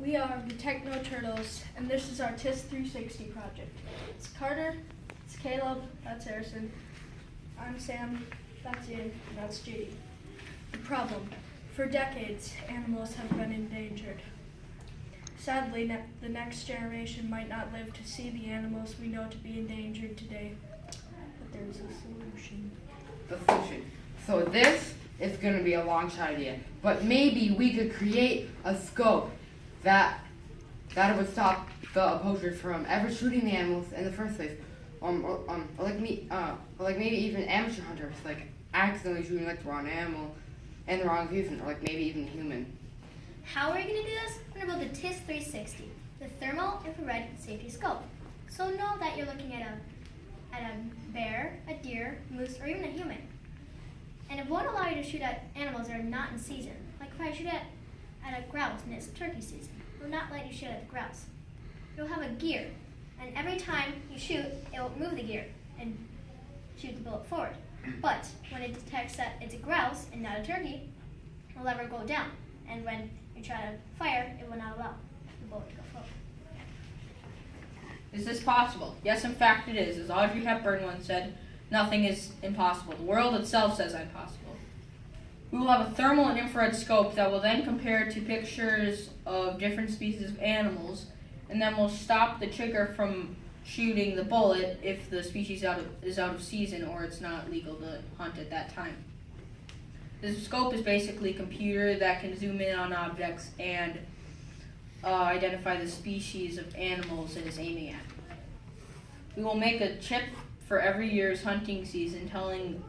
We are the Techno Turtles, and this is our TIS 360 project. It's Carter, it's Caleb, that's Harrison, I'm Sam, that's Ian, and that's Judy. The problem: for decades, animals have been endangered. Sadly, the next generation might not live to see the animals we know to be endangered today. But there's a solution. The solution. So this is going to be a long shot idea, but maybe we could create a scope that would stop the poachers from ever shooting the animals in the first place. Like maybe even amateur hunters, like accidentally shooting like the wrong animal and the wrong season, or like maybe even human. How are we going to do this? We're going to build the TIS 360, the Thermal Infrared Safety Scope. So know that you're looking at a bear, a deer, moose, or even a human. And it won't allow you to shoot at animals that are not in season. Like if I shoot at a grouse and it's turkey season, it will not let you shoot at the grouse. You'll have a gear, and every time you shoot, it will move the gear and shoot the bullet forward. But when it detects that it's a grouse and not a turkey, it will never go down. And when you try to fire, it will not allow the bullet to go forward. Is this possible? Yes, in fact it is. As Audrey Hepburn once said, nothing is impossible. The world itself says impossible. We will have a thermal and infrared scope that will then compare to pictures of different species of animals, and then we'll stop the trigger from shooting the bullet if the species is out of season or it's not legal to hunt at that time. This scope is basically a computer that can zoom in on objects and identify the species of animals it is aiming at. We will make a chip for every year's hunting season telling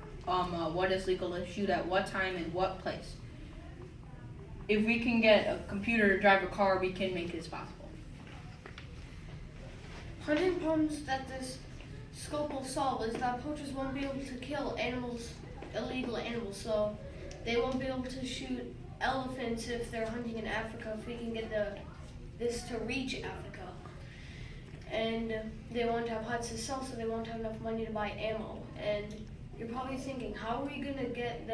what is legal to shoot at what time and what place. If we can get a computer to drive a car, we can make this possible. Hunting problems that this scope will solve is that poachers won't be able to kill animals, illegal animals, so they won't be able to shoot elephants if they're hunting in Africa, if we can get this to reach Africa. And they won't have huts to sell, so they won't have enough money to buy ammo. And you're probably thinking, how are we going to get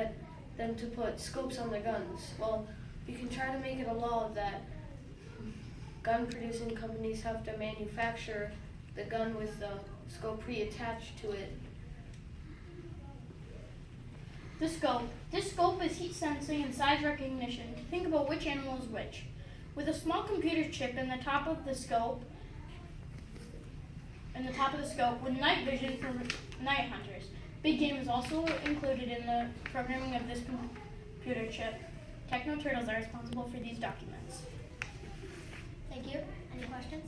them to put scopes on their guns? Well, we can try to make it a law that gun producing companies have to manufacture the gun with the scope pre-attached to it. This scope is heat sensing and size recognition to think about which animal is which. With a small computer chip in the top of the scope, with night vision for night hunters. Big game is also included in the programming of this computer chip. Techno Turtles are responsible for these documents. Thank you. Any questions?